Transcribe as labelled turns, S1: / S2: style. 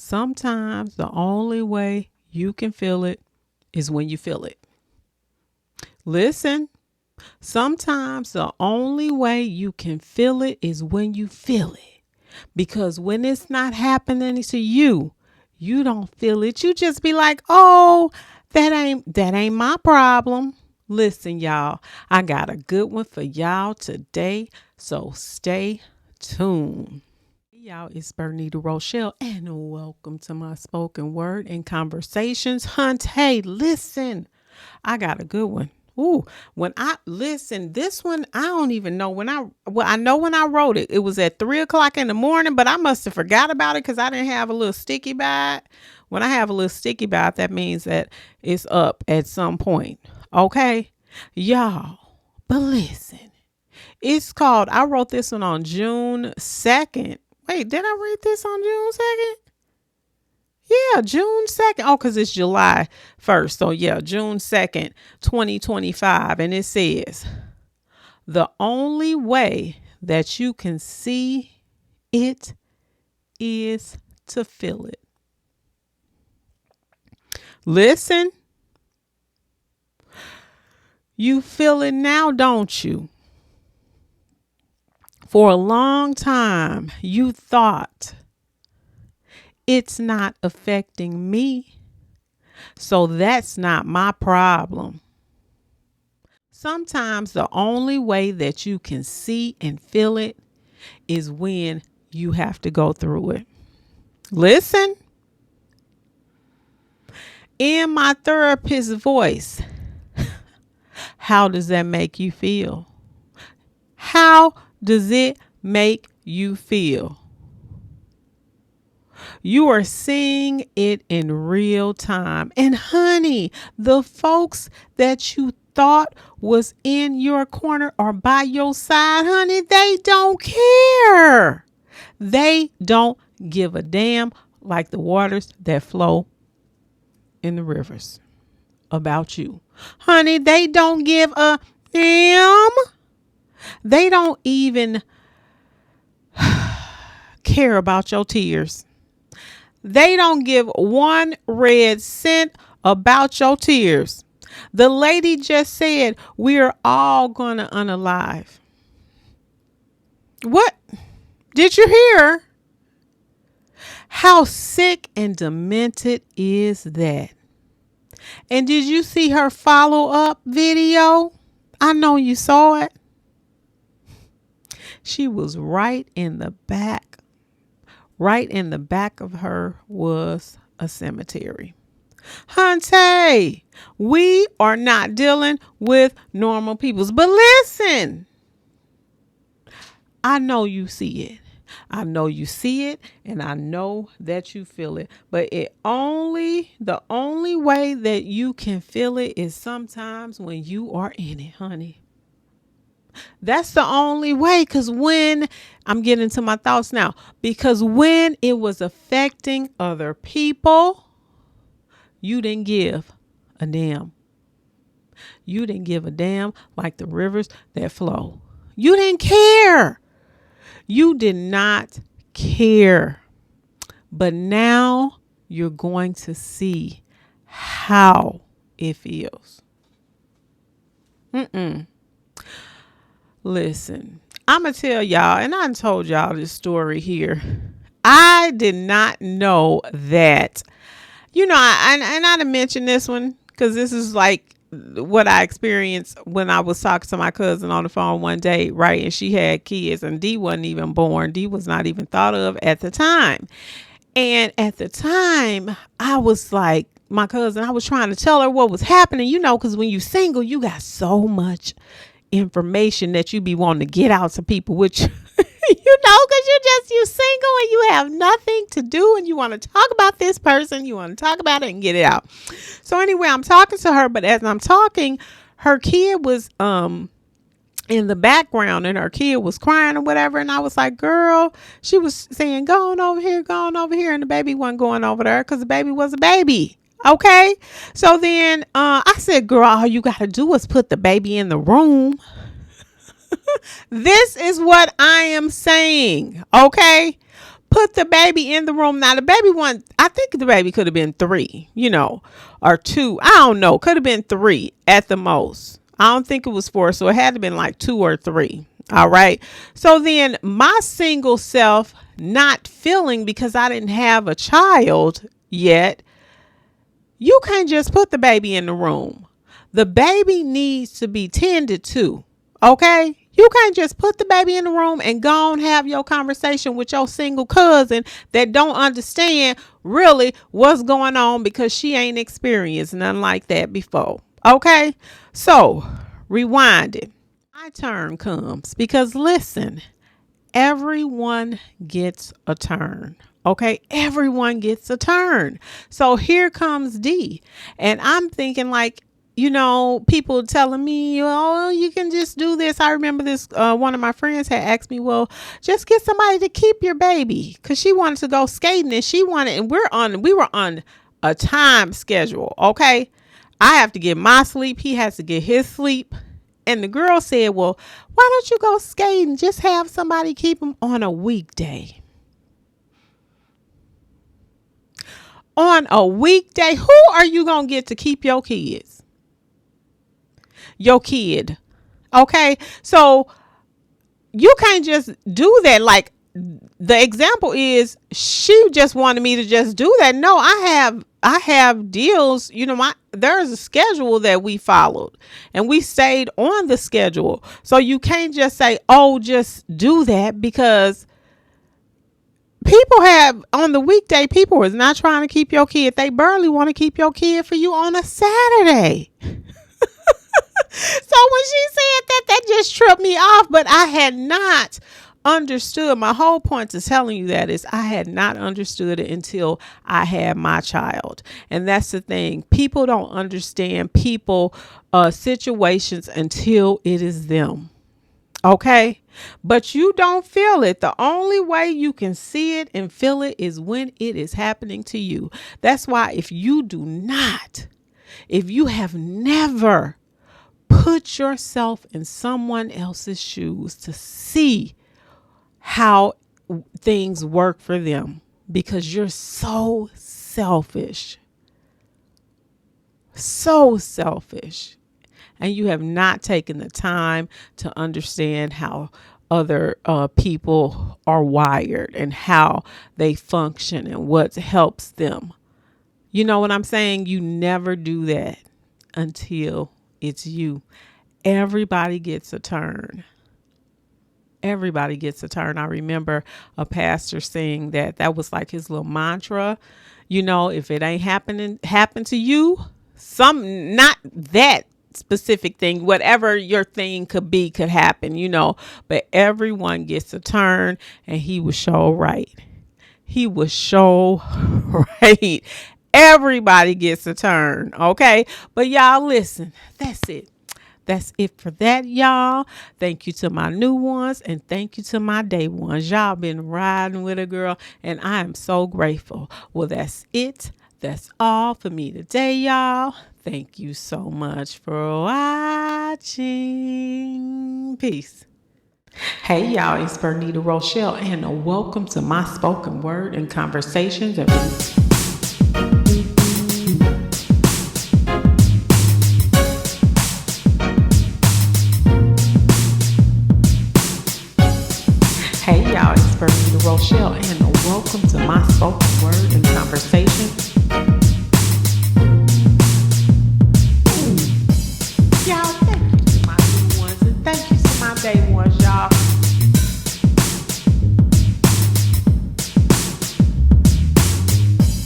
S1: Sometimes the only way you can feel it is when you feel it. Listen, sometimes the only way you can feel it is when you feel it. Because when it's not happening to you, you don't feel it. You just be like, "Oh, that ain't my problem." Listen, y'all, I got a good one for y'all today, so stay tuned. Y'all, it's Bernita Rochele, and welcome to my spoken word and conversations. Hunt, hey, listen, I got a good one. Ooh, when I listen, this one, I don't even know I know when I wrote it, it was at 3 o'clock in the morning, but I must have forgot about it because I didn't have a little sticky by it. When I have a little sticky by it, that means that it's up at some point. Okay, y'all, but listen. I wrote this one on June 2nd. Wait, did I read this on June 2nd? Yeah, June 2nd. Oh, because it's July 1st. So, yeah, June 2nd, 2025. And it says, the only way that you can see it is to feel it. Listen, you feel it now, don't you? For a long time, you thought it's not affecting me, so that's not my problem. Sometimes the only way that you can see and feel it is when you have to go through it. Listen, in my therapist's voice, how does that make you feel? How does it make you feel? You are seeing it in real time. And honey, the folks that you thought was in your corner or by your side, honey, they don't care. They don't give a damn, like the waters that flow in the rivers about you. Honey, they don't give a damn. They don't even care about your tears. They don't give one red cent about your tears. The lady just said, we're all going to unalive. What? Did you hear? How sick and demented is that? And did you see her follow up video? I know you saw it. She was right in the back. Right in the back of her was a cemetery. Hunty, we are not dealing with normal peoples. But listen, I know you see it. I know you see it, and I know that you feel it. But the only way that you can feel it is sometimes when you are in it, honey. That's the only way. Because when I'm getting to my thoughts now, because when it was affecting other people, you didn't give a damn. You didn't give a damn like the rivers that flow. You didn't care. You did not care. But now you're going to see how it feels. Listen, I'm going to tell y'all, and I told y'all this story here. I did not know that. I didn't mention this one because this is like what I experienced when I was talking to my cousin on the phone one day, right? And she had kids, and Dee wasn't even born. Dee was not even thought of at the time. And at the time, I was like, my cousin, I was trying to tell her what was happening, because when you single, you got so much information that you be wanting to get out to people, which because you single and you have nothing to do and you want to talk about this person, you want to talk about it and get it out. So anyway, I'm talking to her, but as I'm talking, her kid was in the background and her kid was crying or whatever, and I was like, girl, she was saying go on over here, and the baby wasn't going over there because the baby was a baby. Okay, so then I said, girl, all you gotta do is put the baby in the room. This is what I am saying. Okay, Put the baby in the room. Now, the baby one, I think the baby could have been 3, or 2. I don't know. Could have been 3 at the most. I don't think it was 4. So it had to have been like 2 or 3. All right. So then my single self not feeling because I didn't have a child yet. You can't just put the baby in the room. The baby needs to be tended to. Okay? You can't just put the baby in the room and go and have your conversation with your single cousin that don't understand really what's going on because she ain't experienced nothing like that before. Okay? So, rewind it. My turn comes because listen, everyone gets a turn. Okay, everyone gets a turn. So here comes D. And I'm thinking like, people telling me, oh, you can just do this. I remember this, one of my friends had asked me, well, just get somebody to keep your baby. Cause she wanted to go skating and we were on a time schedule. Okay. I have to get my sleep. He has to get his sleep. And the girl said, well, why don't you go skating? Just have somebody keep him on a weekday. On a weekday, who are you going to get to keep your kids? Your kid. Okay. So you can't just do that. Like the example is she just wanted me to just do that. No, I have deals, there's a schedule that we followed and we stayed on the schedule. So you can't just say, oh, just do that because people have on the weekday, people is not trying to keep your kid. They barely want to keep your kid for you on a Saturday. So when she said that just tripped me off, but I had not understood. My whole point to telling you that is I had not understood it until I had my child. And that's the thing. People don't understand situations until it is them. Okay. But you don't feel it. The only way you can see it and feel it is when it is happening to you. That's why if you have never put yourself in someone else's shoes to see how things work for them, because you're so selfish, and you have not taken the time to understand how other people are wired and how they function and what helps them. You know what I'm saying? You never do that until it's you. Everybody gets a turn. Everybody gets a turn. I remember a pastor saying that was like his little mantra. If it ain't happen to you, not that specific thing, whatever your thing could happen, but everyone gets a turn, and he was so right. He was so right. Everybody gets a turn. Okay. But y'all listen, that's it. That's it for that, y'all. Thank you to my new ones and thank you to my day ones. Y'all been riding with a girl and I am so grateful. Well, that's it. That's all for me today, y'all. Thank you so much for watching. Peace. Hey, y'all, it's Bernita Rochele and welcome to my spoken word and conversations. Hey y'all, it's Bernita Rochele and welcome to my spoken word and conversation